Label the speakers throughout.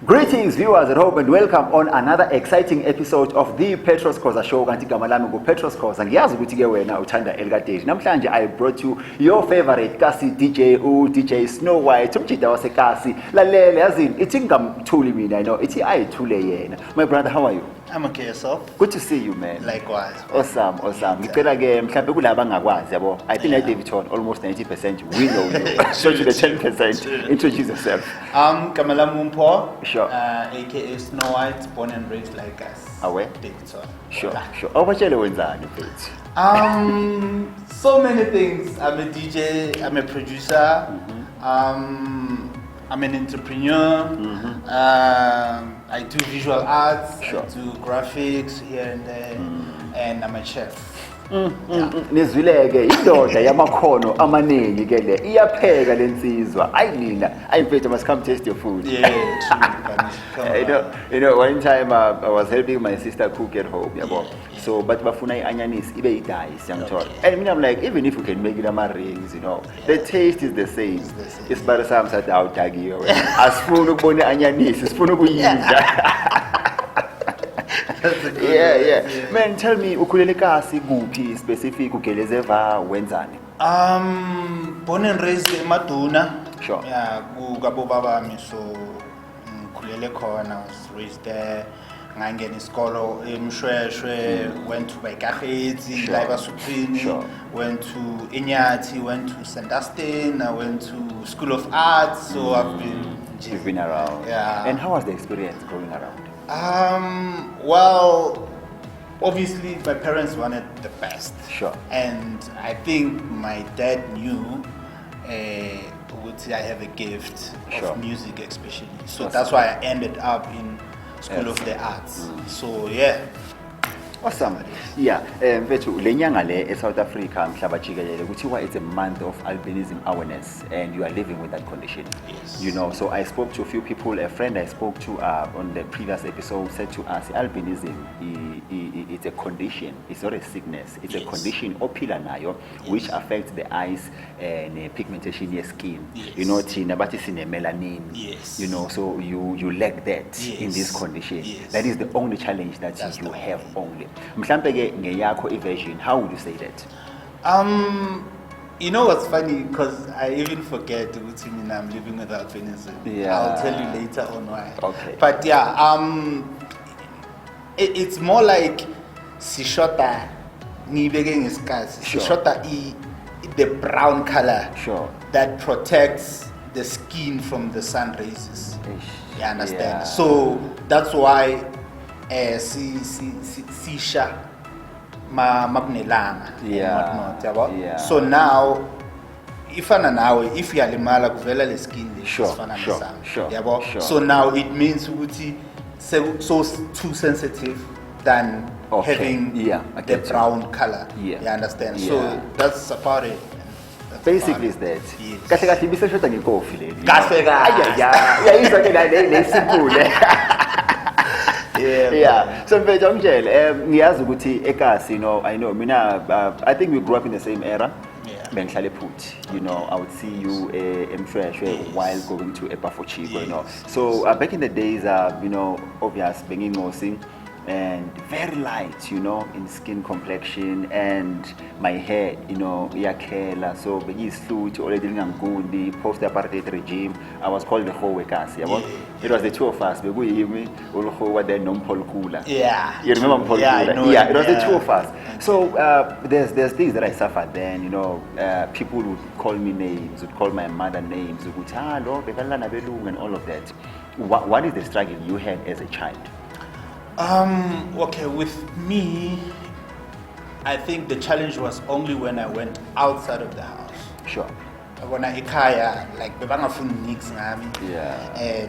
Speaker 1: Greetings viewers at home and welcome on another exciting episode of the Petros Khoza Show. Kanti igama lami nguPetros Khoza. Ngiyazi ukuthi ke wena uthanda elikadeli. Namhlanje I brought you your favorite kasi DJ DJ SNOWYTE umjida wasekasi. Lalele yazini ithi ngamthuli mina I know ithi ayithule yena. My brother, how are you?
Speaker 2: I'm okay, yourself?
Speaker 1: Good to see you, man.
Speaker 2: Likewise.
Speaker 1: Awesome. Ngicela ke mhlambe kulaba ngakwazi yabo. I think like Daveytontv almost 90% we know you. So to the 10%. Introduce yourself.
Speaker 2: Kamala Mumpo.
Speaker 1: Sure.
Speaker 2: AKA SNOWYTE, born and raised like us.
Speaker 1: Awe?
Speaker 2: Daveytontv.
Speaker 1: Sure. Awatshele wenzani mfethu?
Speaker 2: So many things. I'm a DJ, I'm a producer, I'm an entrepreneur, I do visual arts,
Speaker 1: sure.
Speaker 2: I do graphics here and there, and I'm a chef.
Speaker 1: Nizwileke indoda yamakhono amaningi ke le iyapheka lensizwa ayilina ayimfethu must come taste your food.
Speaker 2: Yeah, true.
Speaker 1: you know one time I was helping my sister cook at home yabo. So but bafuna ianyanisi ibe idice yangithola. And mina I'm like even if you can make it ama rings, you know, the taste is the same. It's better sometimes out tagiyo wena. Asifuna ukubona ianyanisi, sifuna ukuyidla. Yeah. Man, tell me, ukhulele kasi kuphi specific ugelezeva wenzani?
Speaker 2: Born and raised in Maduna.
Speaker 1: Sure.
Speaker 2: Yeah, kabo baba mi so ukhulele khona. I was raised there. Ngangena isikolo eMshweshwe, went to Baikageti, Live Supreme, went to Inyati, went to St. Augustine, I went to School of Arts, so
Speaker 1: You've been around.
Speaker 2: Yeah.
Speaker 1: And how was the experience growing around?
Speaker 2: Well, obviously my parents wanted the best.
Speaker 1: Sure.
Speaker 2: And I think my dad knew I have a gift of music especially. So that's why I ended up in School of the Arts. So yeah.
Speaker 1: Awesome. Yeah, mfethu lenyanga le South Africa mhlaba jikelele kuthiwa it's a month of Albinism Awareness and you are living with that condition.
Speaker 2: Yes.
Speaker 1: You know, so I spoke to a few people. A friend I spoke to on the previous episode said to us, albinism it's a condition. It's not a sickness. It's a condition ophila nayo which affects the eyes and pigmentation your skin.
Speaker 2: Yes. You
Speaker 1: know, thina bathi sine melanin.
Speaker 2: Yes.
Speaker 1: You know, so you lack that in this condition.
Speaker 2: Yes.
Speaker 1: That is the only challenge that you have only. Mhlambe ke ngeyakho version, how would you say that?
Speaker 2: You know what's funny, because I even forget ukuthi mina I'm living with albinism.
Speaker 1: Yeah.
Speaker 2: I'll tell you later on why.
Speaker 1: Okay.
Speaker 2: But yeah, it's more like sishota ngibeke ngesikhathi. Sishota the brown color that protects the skin from the sun rays. You understand?
Speaker 1: Yeah.
Speaker 2: So that's why sisha makunelanga and whatnot, yabo. So now if you are limala kuvela le skin yabo. So now it means ukuthi so too sensitive than having the brown color. You understand? So that's about it.
Speaker 1: Basically is that. Kahle kahle ibiseshoda ngekofi leli.
Speaker 2: Kahle kahle.
Speaker 1: Uyayizwa ke la le simple. Yeah. So mfethu amtshele ngiyazi ukuthi ekasi, you know, I know mina I think we grew up in the same era. Bengihlale ePhuthi, you know, I would see you eMshweshwe while going to Epafochiko, you know. So back in the days, you know, obvious bengingosi and very light, you know, in skin complexion and my hair, you know, iyakhela. So bengiyisihluthi already ngingamgundi post apartheid regime. I was called the Howe kasi, yabo. It was the two of us. Bekuyimi uLhowa then noMpholkula.
Speaker 2: Yeah.
Speaker 1: You remember Mpholkula?
Speaker 2: Yeah,
Speaker 1: it was the two of us. So there's things that I suffered then, you know, people would call me names, would call my mother names, ukuthi lo bekalana belungu and all of that. What is the struggle you had as a child?
Speaker 2: Okay, with me, I think the challenge was only when I went outside of the house.
Speaker 1: Sure.
Speaker 2: When I ikaya, like bebangafuni nix ngami.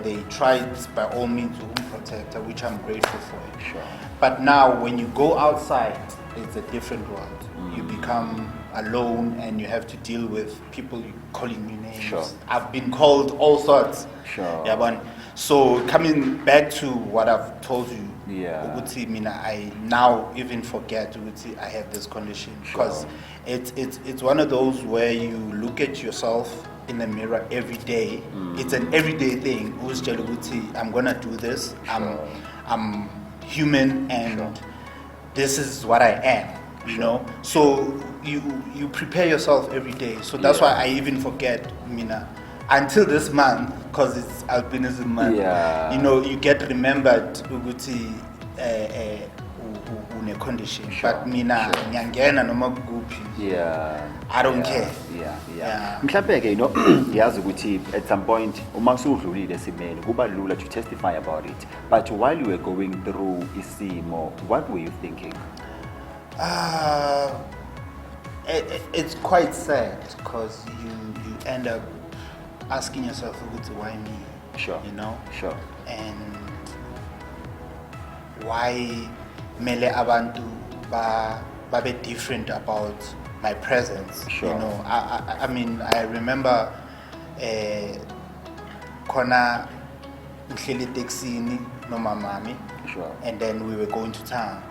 Speaker 2: They tried by all means to protect her, which I'm grateful for.
Speaker 1: Sure.
Speaker 2: But now when you go outside, it's a different world. You become alone and you have to deal with people calling you names.
Speaker 1: Sure.
Speaker 2: I've been called all sorts.
Speaker 1: Sure.
Speaker 2: Yeah, but so coming back to what I've told you, I now even forget I have this condition because it's one of those where you look at yourself in the mirror every day. It's an everyday thing. I'm gonna do this. I'm human, and this is what I am. You know. So you prepare yourself every day. So that's why I even forget, Mina, until this month, because it's Albinism month. You know, you get remembered ukuthi une condition, but mina ngiyangena noma kuphi. I don't care.
Speaker 1: Mhlawumbe ke yazi ukuthi at some point uma usudlulile esimeni kuba lula to testify about it, but while you were going through isimo, what were you thinking?
Speaker 2: It's quite sad, because you end up asking yourself, why me? You know? And why mele abantu babe different about my presence? You know, I mean, I remember khona ngihleli taxini noma mami, and then we were going to town,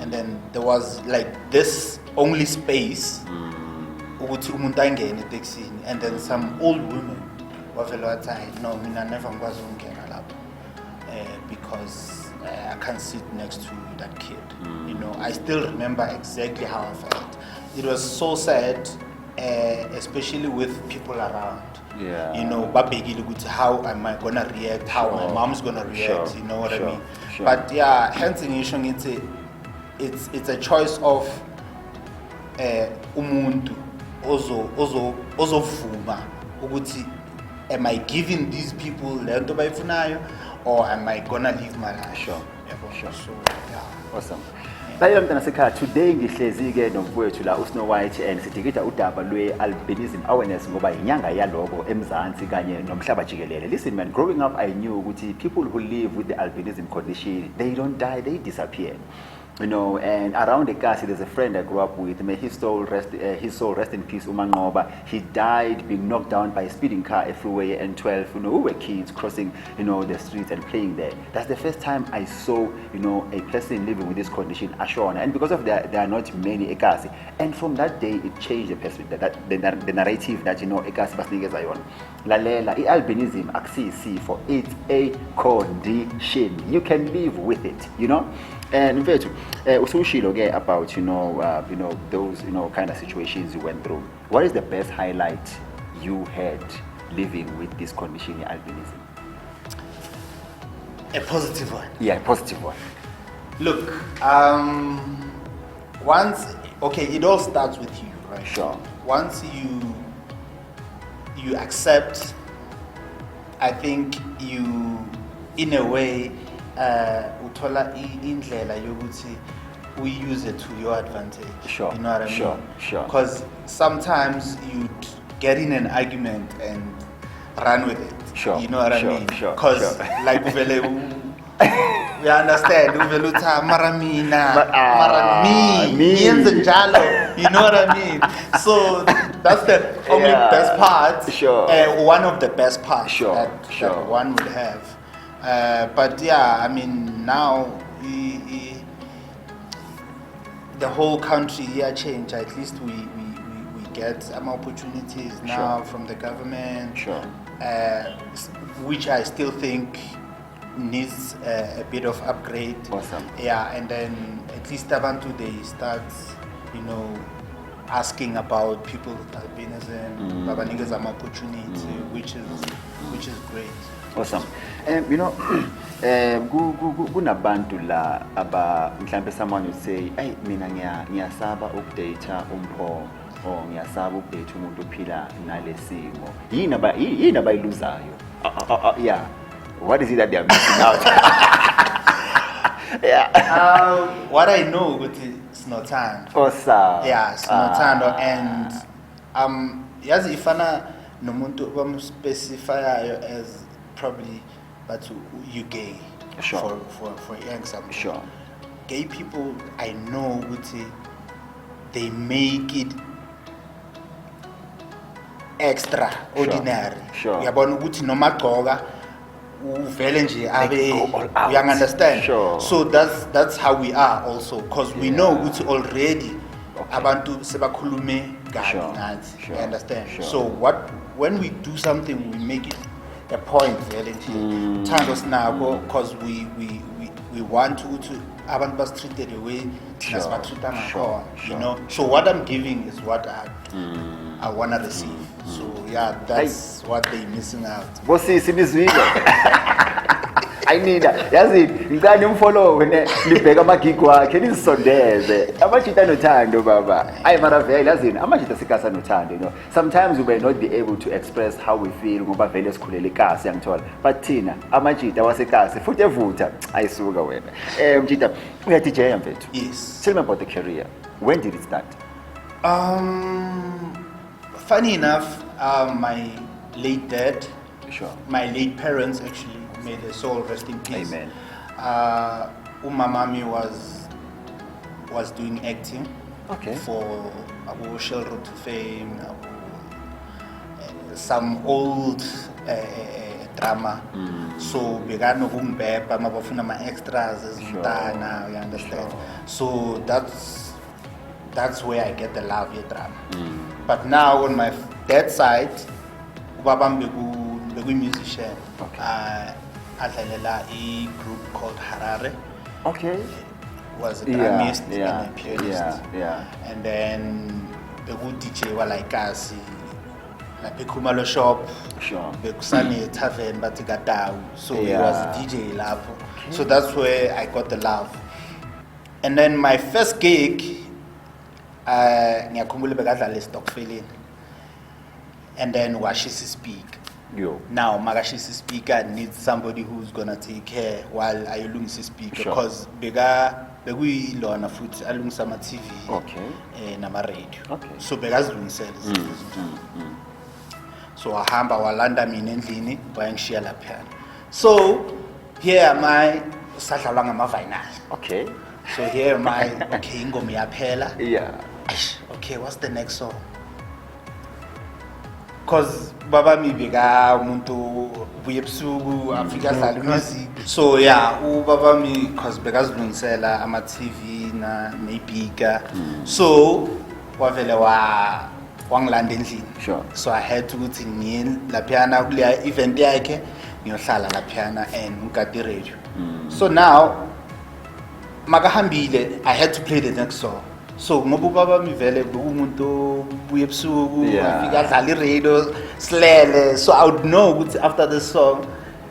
Speaker 2: and then there was like this only space ukuthi umuntu angene taxini, and then some old women wavele wathi no, mina never ngikwazi ukungena lapho because I can't sit next to that kid. You know, I still remember exactly how I felt. It was so sad, especially with people around. You know, how am I gonna react? How my mom's gonna react? You know what I mean? But yeah, hence it's a choice of umuntu ozovuma ukuthi, am I giving these people lento bayifunayo, or am I gonna live my life?
Speaker 1: Sure.
Speaker 2: So yeah.
Speaker 1: Awesome. Bayo mntana sekhaya, today ngihlezi ke nomfowethu la uSnowYTE and sidikida udaba lwe-Albinism Awareness ngoba inyanga yaloko eMzansi kanye nomhlaba jikelele. Listen man, growing up I knew ukuthi people who live with the albinism condition, they don't die, they disappear. You know, and around the Kasi, there's a friend I grew up with. May his soul rest in peace. Umangoba. He died being knocked down by a speeding car at Freeway N12. You know, we were kids crossing, you know, the streets and playing there. That's the first time I saw, you know, a person living with this condition, Ashona. And because of that, there are not many Ekasi. And from that day, it changed the perspective, the narrative that, you know, Ekasi basnike zayon. Lalela, albinism axis for it's a condition. You can live with it, you know. And mfethu usushilo ke about you know those kind of situations you went through. What is the best highlight you had living with this condition, albinism?
Speaker 2: A positive one.
Speaker 1: Yeah, a positive one.
Speaker 2: Look, it all starts with you, right?
Speaker 1: Sure.
Speaker 2: Once you accept, I think you, in a way, uthola indlela yokuthi we use it to your advantage.
Speaker 1: Sure.
Speaker 2: You know what I mean?
Speaker 1: Sure.
Speaker 2: Because sometimes you'd get in an argument and run with it.
Speaker 1: Sure.
Speaker 2: You know what I mean?
Speaker 1: Sure.
Speaker 2: Because like we understand mara me njalo. You know what I mean? So that's the only best part.
Speaker 1: Sure.
Speaker 2: One of the best parts that one would have. But yeah, I mean, now the whole country changed. At least we get some opportunities now from the government, which I still think needs a bit of upgrade.
Speaker 1: Awesome.
Speaker 2: Yeah, and then at least Abantu, they start, you know, asking about people with albinism, babanika some opportunity, which is great.
Speaker 1: Awesome. You know, kunabantu la aba mhlambe someone would say, "Hey, mina ngiyasaba ukudata umpho, or ngiyasaba ukudata umuntu ophila nalesimo." Yini abayiluzayo? Yeah. What is it that they are missing out? Yeah.
Speaker 2: What I know with Snowthando.
Speaker 1: Awesome.
Speaker 2: Yeah, Snowthando, and yazi ifana nomuntu bamspecifyayo as probably but you gay.
Speaker 1: Sure.
Speaker 2: For example.
Speaker 1: Sure.
Speaker 2: Gay people, I know they make it extraordinary.
Speaker 1: Sure.
Speaker 2: Yabona ukuthi noma gqoka uvele nje abe, you understand?
Speaker 1: Sure.
Speaker 2: So that's how we are also, because we know ukuthi already abantu sebakhulume kabi nathi. You understand?
Speaker 1: Sure.
Speaker 2: So what when we do something, we make it a point vele nje thando sinako because we want to abantu bas-treated the way thina siba-treata ngakhona, you know. So what I'm giving is what I want to receive. So yeah, that's what they're missing out.
Speaker 1: Bosisi bizwile. Ayinida yazi ngicane umfollow wena libheka amagig wakhe nisondeze amajita nothando baba ayi mara vele yazini amajita sikasa nothando, you know. Sometimes we may not be able to express how we feel ngoba vele sikhulele ikasi yangithola, but thina amajita wasekasi futhi evutha ayisuka wena. Mjita uya DJ mfethu.
Speaker 2: Yes.
Speaker 1: Tell me about the career. When did it start?
Speaker 2: Funny enough, my late dad, my late parents actually, may their soul rest in peace.
Speaker 1: Amen.
Speaker 2: Umamami was doing acting.
Speaker 1: Okay.
Speaker 2: For Abu Shell Road to Fame, some old drama. So began ukumbeba mabafuna ma extras ezintana, you understand. So that's where I get the love of drama. But now on my dad's side, ubabam beku musician.
Speaker 1: Okay.
Speaker 2: Adlalela a group called Harare.
Speaker 1: Okay.
Speaker 2: Was a drummist and a pianist.
Speaker 1: Yeah.
Speaker 2: And then beku DJ wa like us. La Pekumalo shop.
Speaker 1: Sure.
Speaker 2: Bekusane tavern batikatau. So he was a DJ lapho. So that's where I got the love. And then my first gig, ngiyakhumbula bekadlala Stockfelling. And then Washisi speak.
Speaker 1: Yo.
Speaker 2: Now Magashisi speaker needs somebody who's gonna take care while ayilungisa speaker because bekuyilona futhi alungisa ama TV.
Speaker 1: Okay.
Speaker 2: Nama radio.
Speaker 1: Okay.
Speaker 2: So bekazilungisela. So ahamba walanda mina endlini wayangishiya lapha. So here am I sadlalwa ngama vinyl.
Speaker 1: Okay.
Speaker 2: So here am I, okay, ingoma iyaphela.
Speaker 1: Yeah.
Speaker 2: Okay, what's the next song? Cause baba mi beka umuntu buyebusuku afika dlala music. So yeah, baba mi cause bekazilungisela ama TV na nebika. So wavele wangilanda endlini.
Speaker 1: Sure.
Speaker 2: So I had to ukuthi ngiye laphana kule event yakhe ngiyohlala laphana and ngikade radio. So now makahambile I had to play the next song. So ngoba baba mi vele umuntu buyebusuku afika dlala radio slele, so I would know ukuthi after this song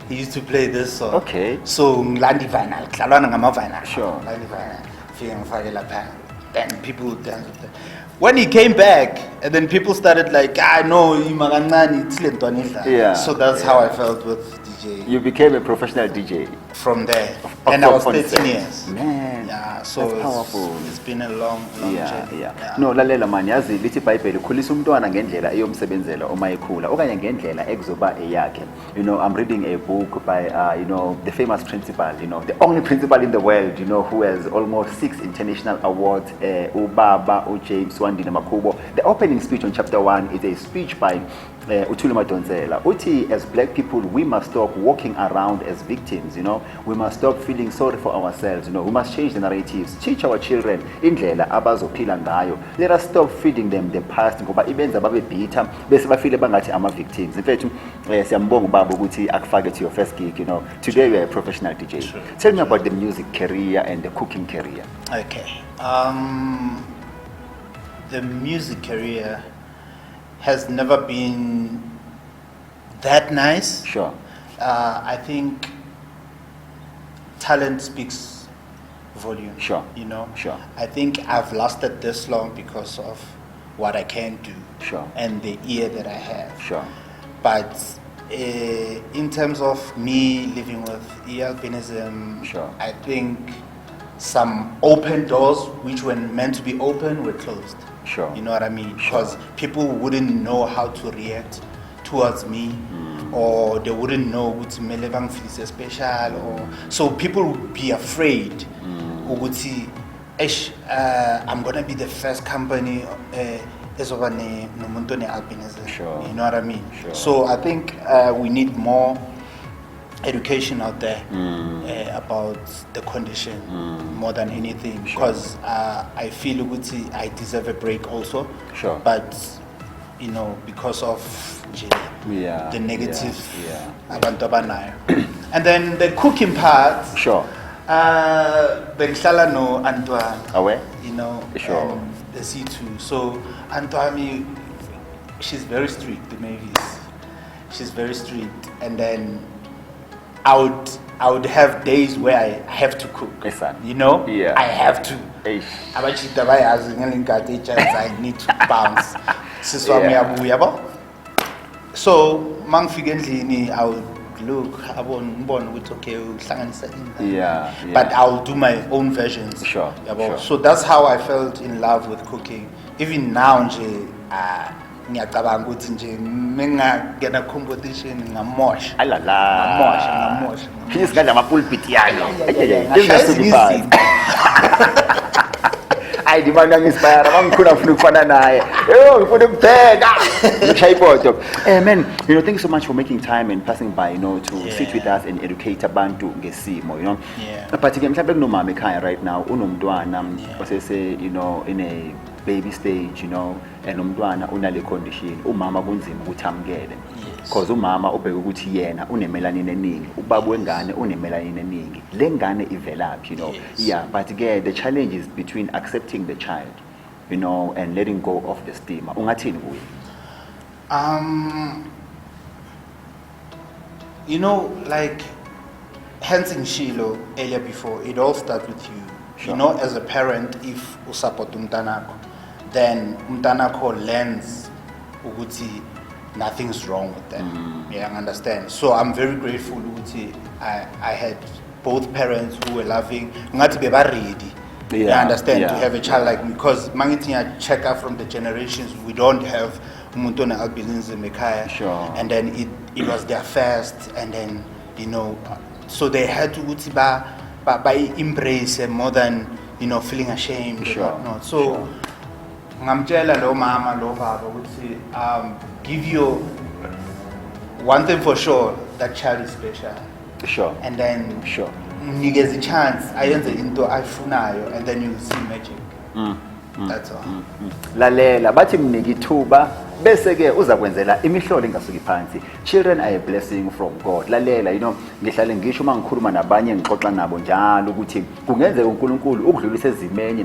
Speaker 2: he used to play this song.
Speaker 1: Okay.
Speaker 2: So ngilanda vinyl kudlalwana ngama vinyl.
Speaker 1: Sure.
Speaker 2: Ngilanda vinyl fika ngifake lapha. Then people dance with that. When he came back, and then people started like, no, so that's how I felt with DJ.
Speaker 1: You became a professional DJ
Speaker 2: From there, and I was 13 years.
Speaker 1: Man,
Speaker 2: yeah, so
Speaker 1: that's powerful.
Speaker 2: It's been a long journey.
Speaker 1: Yeah. No, lalela man, yazi lithi iBhayibheli khulisa umntwana ngendlela eyomsebenzela uma ekhula okanye ngendlela ekuzoba eyakhe. You know, I'm reading a book by the famous principal, the only principal in the world, who has almost 6 international awards, Ubaba James Wandile Makubo. The opening speech on chapter 1 is a speech by Uthuli Madonsela. Uthi, as black people, we must stop walking around as victims, we must stop feeling sorry for ourselves, we must change the narratives, teach our children indlela abazophila ngayo. Let us stop feeding them the past ngoba ibenza babe bitter bese bafile bangathi ama victims. In fact, siyambonga ubaba ukuthi akufake to your first gig, today you're a professional DJ. Sure. Tell me about the music career and the cooking career.
Speaker 2: Okay. The music career has never been that nice.
Speaker 1: Sure.
Speaker 2: I think talent speaks volume.
Speaker 1: Sure.
Speaker 2: Sure. I think I've lasted this long because of what I can do.
Speaker 1: Sure.
Speaker 2: And the ear that I have.
Speaker 1: Sure.
Speaker 2: But in terms of me living with albinism,
Speaker 1: sure,
Speaker 2: I think some open doors which were meant to be open were closed.
Speaker 1: Sure.
Speaker 2: You know what I mean? Because people wouldn't know how to react towards me, or they wouldn't know what's melebang feels special, or so people would be afraid. I'm gonna be the first company albinism.
Speaker 1: Sure.
Speaker 2: You know what I mean?
Speaker 1: Sure.
Speaker 2: So I think we need more education out there about the condition more than anything, because I feel I deserve a break also.
Speaker 1: Sure.
Speaker 2: But because of the negative abantu abanayo. And then the cooking part.
Speaker 1: Sure.
Speaker 2: Bengihlala no Antoine.
Speaker 1: Aware?
Speaker 2: Sure. The C2. So Antoine, she's very strict, the Mavis. She's very strict. And then I would have days where I have to cook.
Speaker 1: Yes, sir.
Speaker 2: Yeah. I have to. I need to bounce. So I would look, but I'll do my own versions.
Speaker 1: Sure.
Speaker 2: So that's how I felt in love with cooking. Even now, ngiyacabanga ukuthi nje mengingena competition ngamosh.
Speaker 1: Ngamosh. Please gadla ama-pulpit yalo. I demand an inspire. I'm going to look for an eye. Oh, for the bed. Man, thank you so much for making time and passing by, to sit with us and educate abantu ngesimo, But again, I'm no mama right now. Unomdwana, in a baby stage, and umdwana unale condition. Umama kunzima ukuthi amukele. Because umama ubheka ukuthi yena unemelanini eningi, ubaba wengane unemelanini eningi. Le ngane ivelaphi, Yeah, but again, the challenge is between accepting the child, and letting go of the stigma. Ungathini kuye?
Speaker 2: Like Hansen Shilo earlier before, it all starts with you.
Speaker 1: Sure.
Speaker 2: As a parent, if you support umtanako, then umtanako learns ukuthi nothing's wrong with them. I understand. So I'm very grateful ukuthi I had both parents who were loving. Ngathi beba ready. I understand to have a child like me, because mangithi I check out from the generations, we don't have umuntu ona albinism ekhaya.
Speaker 1: Sure.
Speaker 2: And then it was their first, and then so they had to ukuthi ba embrace more than feeling ashamed.
Speaker 1: Sure.
Speaker 2: So ngamtshela lo mama lo baba ukuthi give you one thing for sure, that child is special.
Speaker 1: Sure.
Speaker 2: And then
Speaker 1: sure.
Speaker 2: Nigeze a chance ayenze into ayifunayo, and then you see magic. That's all.
Speaker 1: Lalela bathi mnike ithuba bese ke uzakwenzela imihlolo engasuki phansi. Children are a blessing from God. Lalela ngihlale ngisho uma ngikhuluma nabanye ngixoxa nabo njalo ukuthi kungenzeka uNkulunkulu ukudlulisa ezimeni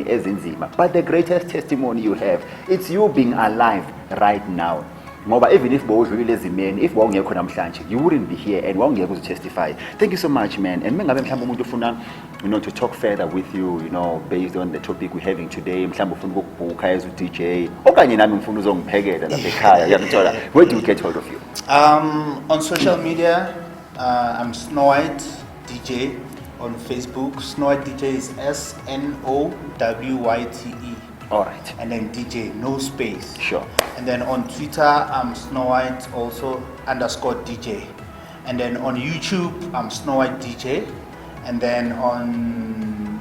Speaker 1: ezinzima. But the greatest testimony you have, it's you being alive right now. Ngoba even if bowudlulile ezimeni, if wawungekho namhlanje, you wouldn't be here and wawungekho to testify. Thank you so much, man. And mengabe mhlawumbe umuntu ufuna to talk further with you, based on the topic we're having today, mhlawumbe ufuna ukubhuka as DJ okanye nami ngifuna uzongiphekela lapha ekhaya. Yangithola. Where do we get hold of you?
Speaker 2: On social media, I'm SNOWYTE DJ on Facebook. SNOWYTE DJ is SNOWYTE.
Speaker 1: All right.
Speaker 2: And then DJ, no space.
Speaker 1: Sure.
Speaker 2: And then on Twitter, I'm SNOWYTE also _DJ. And then on YouTube, I'm SNOWYTE DJ. And then on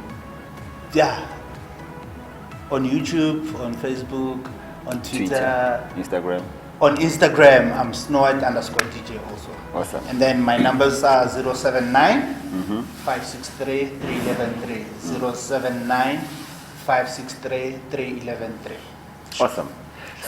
Speaker 2: YouTube, on Facebook, on Twitter,
Speaker 1: Instagram.
Speaker 2: On Instagram, I'm SNOWYTE _DJ also.
Speaker 1: Awesome.
Speaker 2: And then my numbers are 079 563 3113. 079 563 3113.
Speaker 1: Awesome.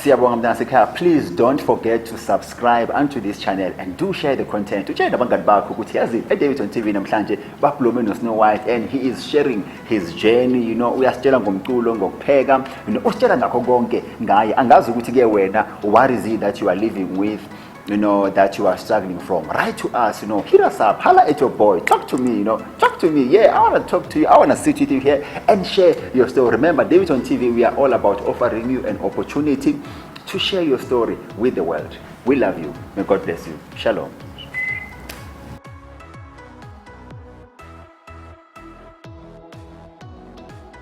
Speaker 1: Siyabonga mntanasekhaya. Please don't forget to subscribe onto this channel and do share the content. Utshela abangani bakho ukuthi yazi Daveytontv namhlanje bakhulume noSNOWYTE and he is sharing his journey, uyasitshela ngomculo, ngokupheka, usitshela ngakho konke ngaye. Angazi ukuthi ke wena, what is it that you are living with? That you are struggling from. Write to us, hit us up, holla at your boy, talk to me, talk to me. Yeah, I want to talk to you, I want to sit with you here and share your story. Remember, Daveytontv, we are all about offering you an opportunity to share your story with the world. We love you. May God bless you. Shalom.